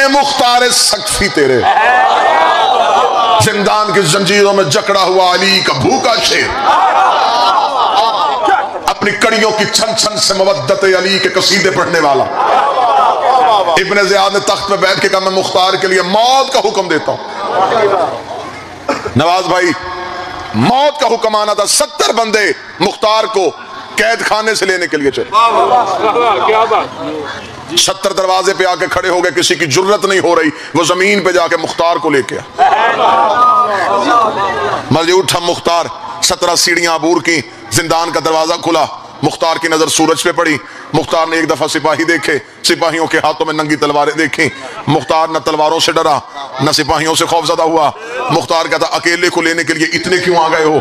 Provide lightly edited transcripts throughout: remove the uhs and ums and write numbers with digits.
مختار سقفی تیرے، زندان کی زنجیروں میں جکڑا ہوا علی کا بھوکا شیر، اپنی کڑیوں کی چھن چھن سے مودت علی کے قصیدے پڑھنے والا۔ ابن زیاد نے تخت پہ بیٹھ کے کہا میں مختار کے لیے موت کا حکم دیتا ہوں۔ نواز بھائی، موت کا حکم آنا تھا، 70 بندے مختار کو قید خانے سے لینے کے لیے چلے، 70 دروازے پہ آ کے کھڑے ہو گئے، کسی کی جرت نہیں ہو رہی، وہ زمین پہ جا کے مختار کو لے کے مجھے اٹھا مختار، 17 سیڑھیاں عبور کی، زندان کا دروازہ کھلا، مختار کی نظر سورج پہ پڑی۔ مختار نے ایک دفعہ سپاہی دیکھے، سپاہیوں کے ہاتھوں میں ننگی تلواریں دیکھیں، مختار نہ تلواروں سے ڈرا نہ سپاہیوں سے خوف زدہ ہوا۔ مختار کہتا اکیلے کو لینے کے لیے اتنے کیوں آ گئے ہو،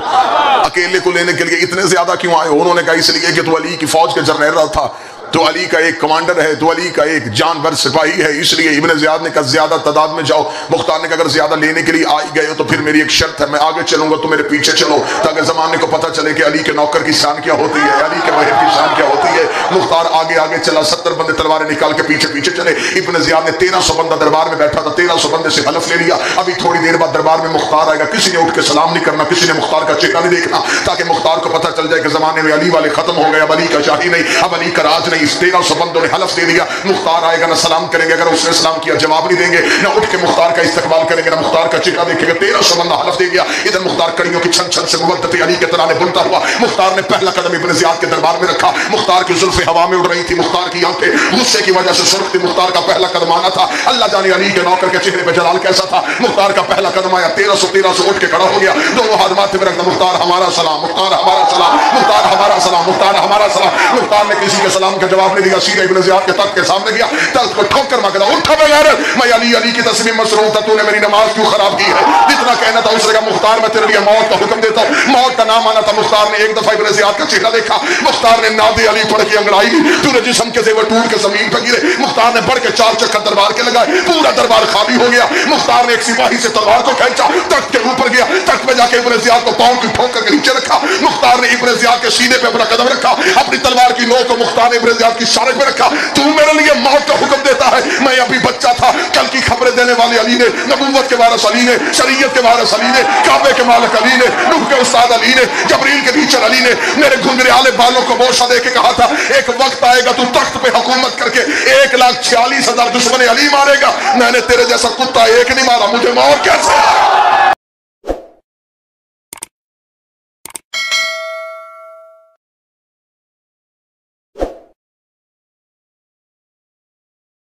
اکیلے کو لینے کے لیے اتنے زیادہ کیوں آئے ہو؟ انہوں نے کہا اس لیے کہ تو علی کی فوج کے جرنیل تھا، تو علی کا ایک کمانڈر ہے، تو علی کا ایک جانور سپاہی ہے، اس لیے ابن زیاد نے کہا زیادہ تعداد میں جاؤ۔ مختار نے کہا اگر زیادہ لینے کے لیے آئی گئے ہو تو پھر میری ایک شرط ہے، میں آگے چلوں گا تو میرے پیچھے چلو، تاکہ زمانے کو پتہ چلے کہ علی کے نوکر کی شان کیا ہوتی ہے، علی کے واحد کی شان کیا ہوتی ہے۔ مختار آگے آگے چلا، 70 بندے تلواریں نکال کے پیچھے پیچھے چلے۔ ابن زیاد نے 1300 بندہ دربار میں بیٹھا تھا، 1300 بندے سے حلف لے لیا ابھی تھوڑی دیر بعد دربار میں مختار آئے گا، کسی نے اٹھ کے سلام نہیں کرنا، کسی نے مختار کا چہرہ نہیں دیکھنا، تاکہ مختار کو پتہ چل جائے کہ زمانے میں علی والے ختم ہو گئے، اب علی کا شاہی نہیں، اب علی کا راج نہیں۔ 1300 بندوں نے حلف دے دیا مختار آئے گا، نہ سلام کریں گے، اگر اس نے سلام کیا جواب نہیں دیں گے، نہ اٹھ کے مختار کا استقبال کریں گے، نہ مختار کا چہرہ دیکھیں گے۔ 1300 بندہ حلف دے گیا، ادھر مختار کڑیوں کی چھن چھن سے مودت علی کے ترانے بنتا ہوا۔ مختار نے پہلا قدم ابن زیاد کے دربار میں رکھا، مختار کی زلفیں ہوا میں اڑ رہی تھی، مختار کی آنکھیں غصے کی وجہ سے سرخ تھی۔ مختار کا پہلا قدم آنا تھا، اللہ جانے علی کے نوکر کے چہرے پہ جلال کیسا تھا۔ مختار کا پہلا قدم آیا، 1300 اٹھ کے کھڑا ہو گیا، دونوں ہاتھ ماتھے میں رکھتا، مختار ہمارا سلام، مختار ہمارا سلام، مختار ہمارا سلام، مختار ہمارا سلام۔ مختار نے کسی کے سلام کا جواب نہیں دیا، سیدھے ابن زیاد کے تخت کے سامنے گیا، تخت کو ٹھوکر مار کے کہا اٹھا بغیر میں علی کی تصویر مسرور تھا، تو نے میری نماز کیوں خراب کی ہے؟ جتنا کہنا تھا اس نے کہا مختار میں تیرے لیے موت کا حکم دیتا ہوں، موت کا نام آنا تھا۔ مختار نے ایک دفعہ ابن زیاد کا چہرہ دیکھا، مختار نے ناد علی پڑھ کے انگڑائی لی، پورے جسم کے زیور ٹوٹ کے زمین پہ گرے۔ مختار نے بڑھ کے 4 چکر دربار کے لگائے، پورا دربار خالی ہو گیا۔ مختار نے ایک سپاہی سے تلوار کو کھینچا، تخت کے اوپر گیا، تخت پہ جا کے ابن زیاد کو پاؤں کی ٹھوکر کے نیچے رکھا۔ مختار نے ابن زیاد کے سینے پہ اپنا قدم رکھا، اپنی تلوار کی نوک کو مختار نے ابن زیاد کی شارک پہ رکھا، تو میرے لیے موت کا حکم دیتا ہے؟ میں ابھی بچہ تھا، کل کی خبریں دینے والے علی نے، نبوت کے وارث علی نے، شریعت کے وارث علی نے، کعبے کے مالک علی نے، روح کے استاد علی نے، جبریل کے ٹیچر علی نے میرے گھنگریالے بالوں کو بوسہ دے کے کہا تھا ایک وقت آئے گا تو تخت پہ حکومت کر کے 1,46,000 دشمن علی مارے گا۔ میں نے تیرے جیسا کتا ایک نہیں مارا، مجھے موت کیسے